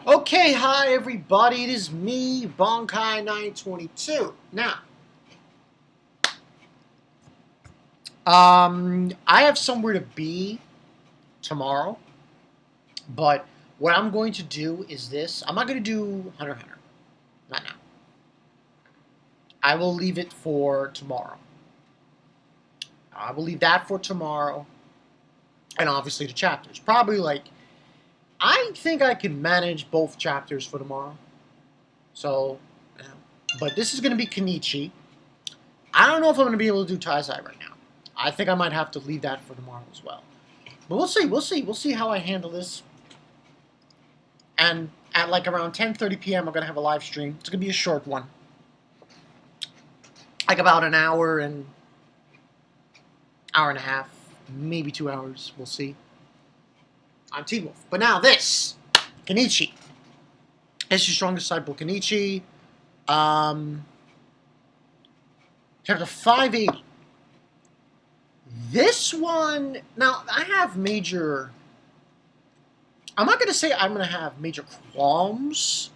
Okay, hi everybody, it is me, Bonkai922. Now, I have somewhere to be tomorrow, but what I'm going to do is this. I'm not going to do Hunter x Hunter. Not now. I will leave it for tomorrow. I will leave that for tomorrow, and obviously the chapters. Probably I think I can manage both chapters for tomorrow. So, yeah. But this is going to be Kenichi. I don't know if I'm going to be able to do Taizai right now. I think I might have to leave that for tomorrow as well. But we'll see. We'll see. We'll see how I handle this. And at around 10:30 p.m., I'm going to have a live stream. It's going to be a short one. Like about an hour and a half, maybe 2 hours. We'll see. I'm T-Wolf. But now this. Kenichi. It's your strongest disciple, Kenichi. Chapter 580. This one, now I have major, I'm not going to say I'm going to have major qualms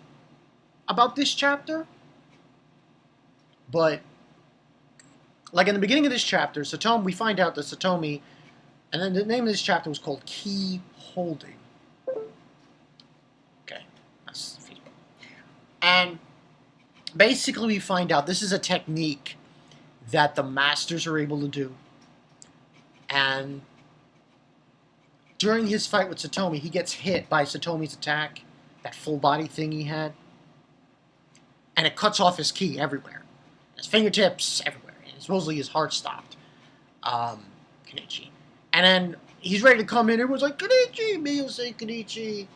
about this chapter, but like in the beginning of this chapter, Satomi, we find out that Satomi, and then the name of this chapter was called Key Holding. Okay, that's Facebook. And basically we find out this is a technique that the masters are able to do. And during his fight with Satomi, he gets hit by Satomi's attack, that full body thing he had, and it cuts off his ki everywhere. His fingertips, everywhere. And supposedly his heart stopped. Kenichi. And then he's ready to come in. Everyone's like, Kenichi! Miyo's saying Kenichi.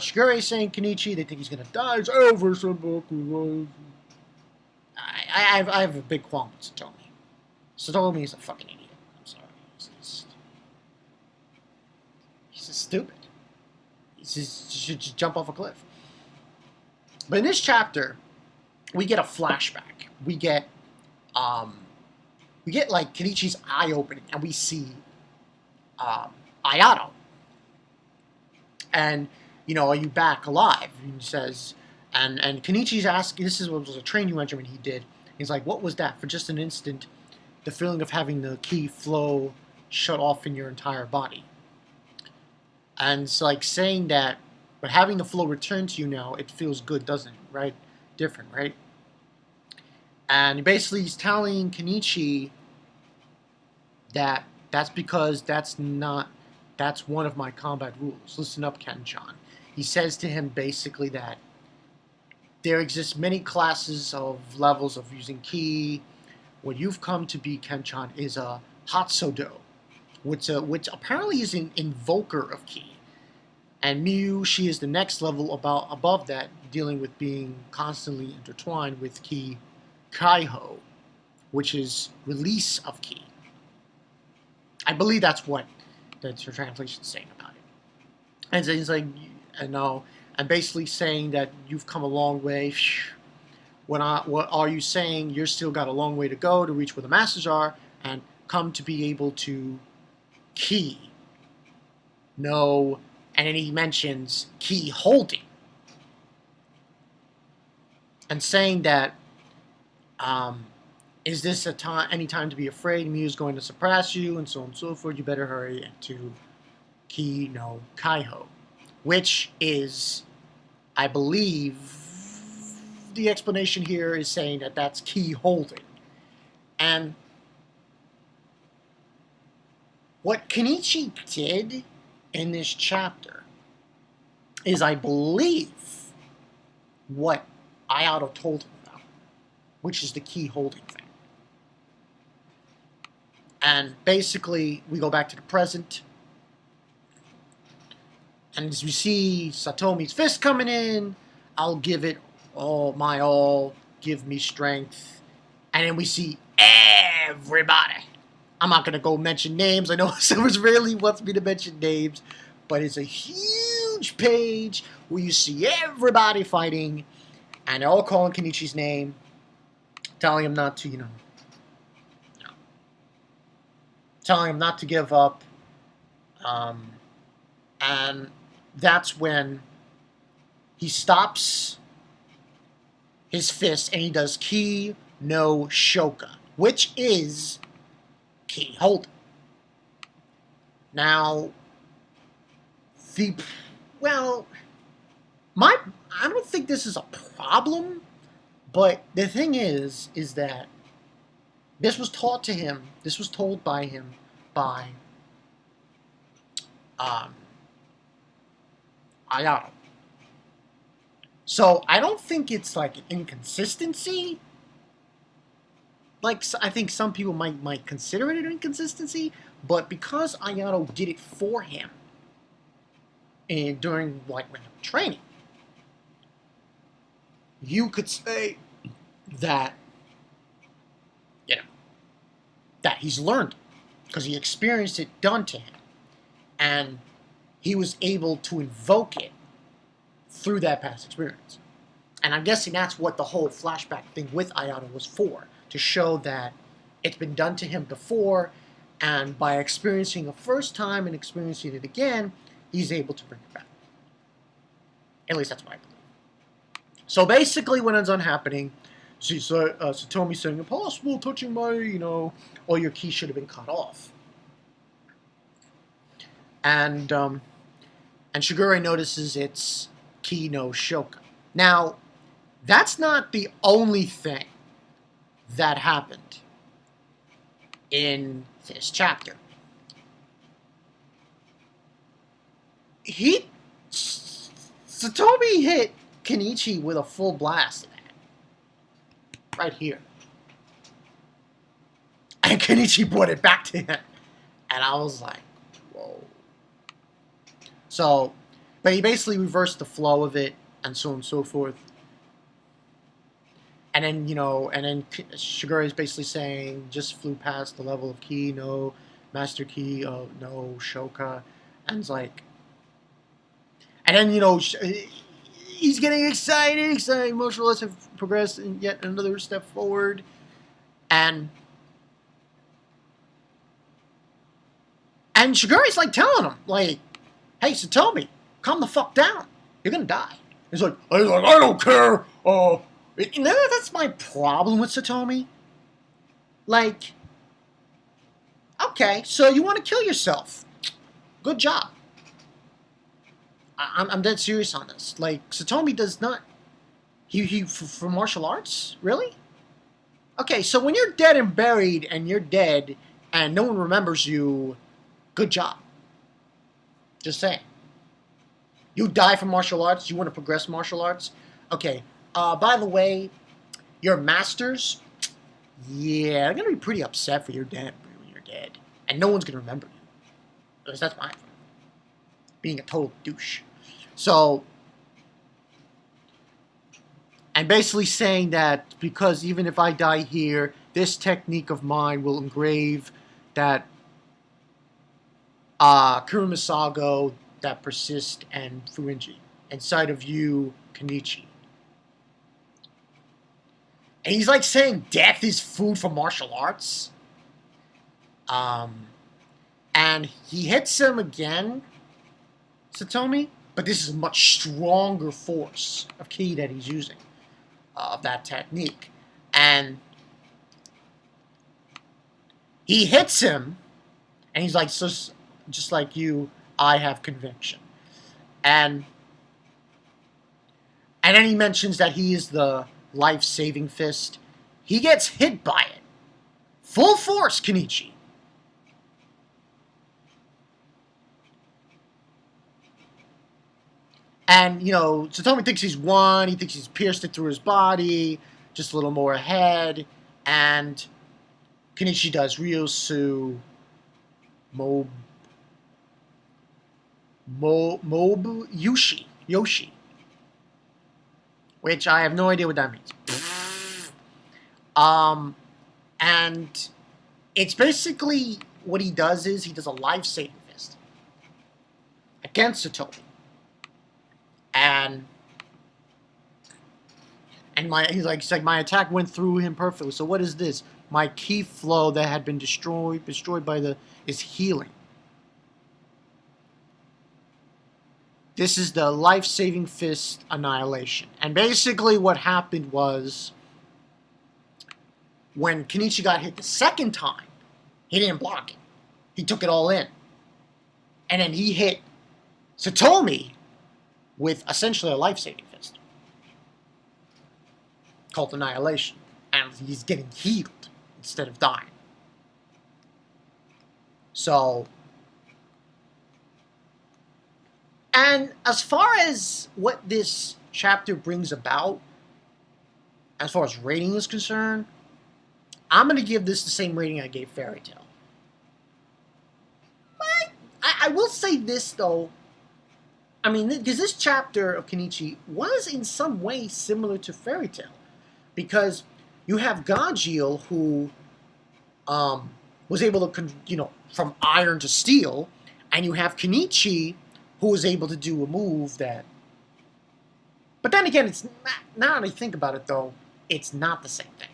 Shigure's saying Kenichi. They think he's going to die. It's over, Senboku. I have a big qualm with Satomi. Satomi is a fucking idiot. I'm sorry. He's just stupid. He should just jump off a cliff. But in this chapter, we get a flashback. We get like Kenichi's eye opening, and we see Ayato. And are you back alive? And he says, and Kenichi's asking. This was a training regimen he did. He's like, what was that? For just an instant, the feeling of having the ki flow shut off in your entire body. And it's like saying that, but having the flow return to you now, it feels good, doesn't it? Right? Different, right? And basically he's telling Kenichi that that's because that's one of my combat rules. Listen up, Ken-chan. He says to him basically that there exist many classes of levels of using ki. What you've come to be, Ken-chan, is a Hatsodo, which apparently is an invoker of ki. And Miyu, she is the next level above that, dealing with being constantly intertwined with ki Kaiho, which is release of ki. I believe that's what the translation is saying about it. And so he's like, and basically saying that you've come a long way. What are you saying? You're still got a long way to go to reach where the masters are and come to be able to ki. No, and then he mentions ki holding. And saying that, is this any time to be afraid? Miyu's going to suppress you, and so on and so forth. You better hurry to ki no Kaiho. Which is, I believe, the explanation here is saying that that's ki holding. And what Kenichi did in this chapter is, I believe, what Ayato told him about, which is the ki holding thing. And basically, we go back to the present. And as we see Satomi's fist coming in, I'll give it all my all, give me strength. And then we see everybody. I'm not going to go mention names. I know Silvers rarely wants me to mention names. But it's a huge page where you see everybody fighting. And they're all calling Kenichi's name. Telling him not to, telling him not to give up. And that's when he stops his fist and he does Ki no Shoka, which is Ki hold. Now, the well, I don't think this is a problem, but the thing is that this was taught to him. This was told by him by Ayato. So I don't think it's like an inconsistency. Like I think some people might consider it an inconsistency, but because Ayato did it for him, and during like when training, you could say that that he's learned because he experienced it done to him, and he was able to invoke it through that past experience. And I'm guessing that's what the whole flashback thing with Ayato was for, to show that it's been done to him before, and by experiencing it first time and experiencing it again, he's able to bring it back. At least that's what I believe. So basically what ends on happening, Satomi saying, impossible touching my, all your keys should have been cut off. And Shigure notices it's Ki no Shoka. Now, that's not the only thing that happened in this chapter. Satomi hit Kenichi with a full blast of that. Right here. And Kenichi brought it back to him. And I was like, whoa. So, but he basically reversed the flow of it, and so on and so forth. And then, Shigure is basically saying, just flew past the level of Ki, no Master Ki, no Shoka. And it's like, and then, he's getting excited, emotional levels have progressed in yet another step forward. And Shigure's like telling him, like, hey, Satomi, calm the fuck down. You're gonna die. He's like, I don't care. That's my problem with Satomi. Like, okay, so you want to kill yourself. Good job. I'm dead serious on this. Like, Satomi does not... He for martial arts? Really? Okay, so when you're dead and buried, and you're dead, and no one remembers you, good job. Just saying. You die from martial arts, you want to progress martial arts? Okay, by the way, your masters, yeah, they're going to be pretty upset when you're dead. And no one's going to remember you. Because that's my problem. Being a total douche. So, and basically saying that because even if I die here, this technique of mine will engrave that Kurumisago that persist and Fuinji inside of you, Kenichi. And he's like saying death is food for martial arts. And he hits him again, Satomi, but this is a much stronger force of Ki that he's using, of that technique. And he hits him, and he's like, so, just like you, I have conviction. And then he mentions that he is the life-saving fist. He gets hit by it. Full force, Kenichi. And, Satomi thinks he's won. He thinks he's pierced it through his body. Just a little more ahead. And Kenichi does Ryosu Yoshi. Which I have no idea what that means. And it's basically what he does is he does a life-saving fist against Satomi. And he's like, my attack went through him perfectly. So what is this? My ki flow that had been destroyed by is healing. this is the life-saving fist annihilation. And basically what happened was, when Kenichi got hit the second time, he didn't block it. He took it all in. And then he hit Satomi with essentially a life-saving fist called Annihilation. And he's getting healed instead of dying. So, and as far as what this chapter brings about, as far as rating is concerned, I'm going to give this the same rating I gave Fairy Tail. But I will say this, though. I mean, because this chapter of Kenichi was in some way similar to Fairy Tail. Because you have Gajeel, who was able to, from iron to steel, and you have Kenichi, who was able to do a move that... But then again, it's not, now that I think about it, though, it's not the same thing.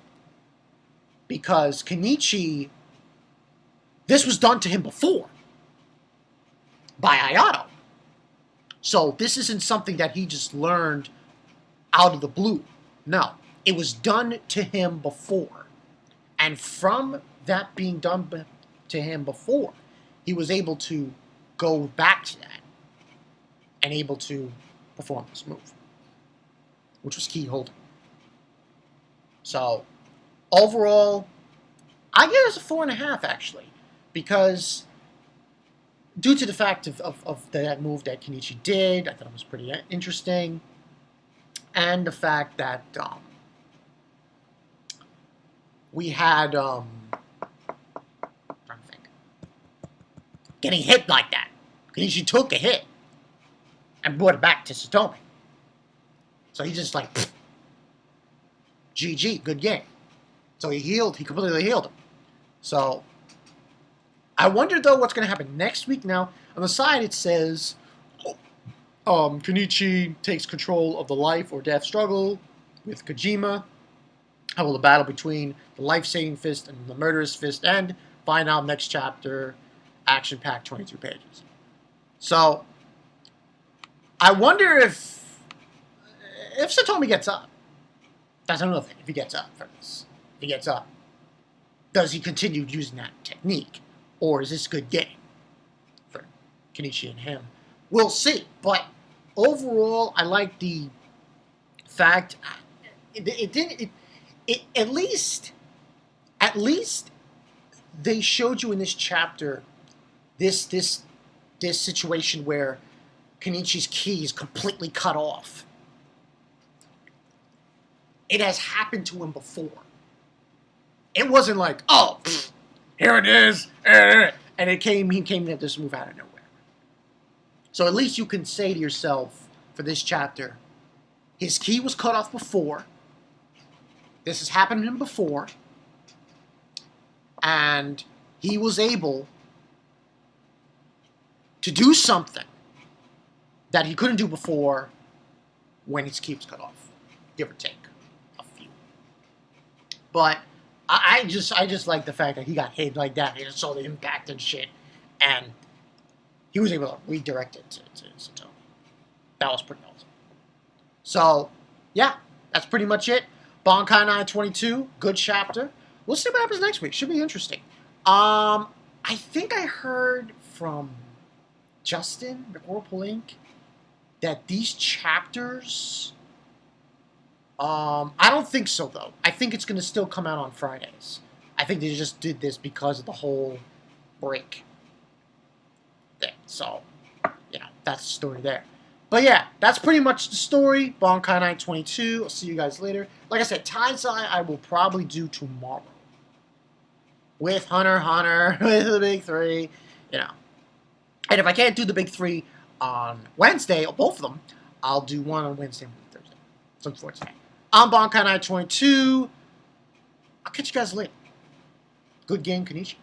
Because Kenichi, this was done to him before by Ayato. So this isn't something that he just learned out of the blue. No, it was done to him before. And from that being done to him before, he was able to go back to that and able to perform this move, which was key holding. So, overall, I give it a 4.5, actually, because due to the fact of that move that Kenichi did, I thought it was pretty interesting, and the fact that we had, trying to think, getting hit like that. Kenichi took a hit and brought it back to Satomi. So he just like, GG, good game. So he completely healed him. So, I wonder, though, what's going to happen next week. Now, on the side it says, Kenichi takes control of the life or death struggle with Kojima. How will the battle between the life-saving fist and the murderous fist end? Find out next chapter, action-packed 22 pages. So, I wonder if Satomi gets up. That's another thing, if he gets up for this. If he gets up, does he continue using that technique? Or is this a good game for Kenichi and him? We'll see. But overall, I like the fact at least they showed you in this chapter this situation where Kenichi's ki is completely cut off. It has happened to him before. It wasn't like, oh, here it is, and he came to this move out of nowhere. So at least you can say to yourself, for this chapter, his ki was cut off before. This has happened to him before. And he was able to do something that he couldn't do before when his ki was cut off. Give or take a few. But I just like the fact that he got hit like that. He just saw the impact and shit. And he was able to redirect it to Satomi. That was pretty awesome. So, yeah, that's pretty much it. Bankai 922, good chapter. We'll see what happens next week. Should be interesting. I think I heard from Justin, McWhirlpool Inc., that these chapters... I don't think so, though. I think it's going to still come out on Fridays. I think they just did this because of the whole break thing. So, that's the story there. But yeah, that's pretty much the story. Bankai 922. I'll see you guys later. Like I said, Taizai I will probably do tomorrow. With Hunter x Hunter, with the big three, And if I can't do the big three on Wednesday, or both of them, I'll do one on Wednesday and one on Thursday. So for today. I'm Bankai 922. I'll catch you guys later. Good game, Kenichi.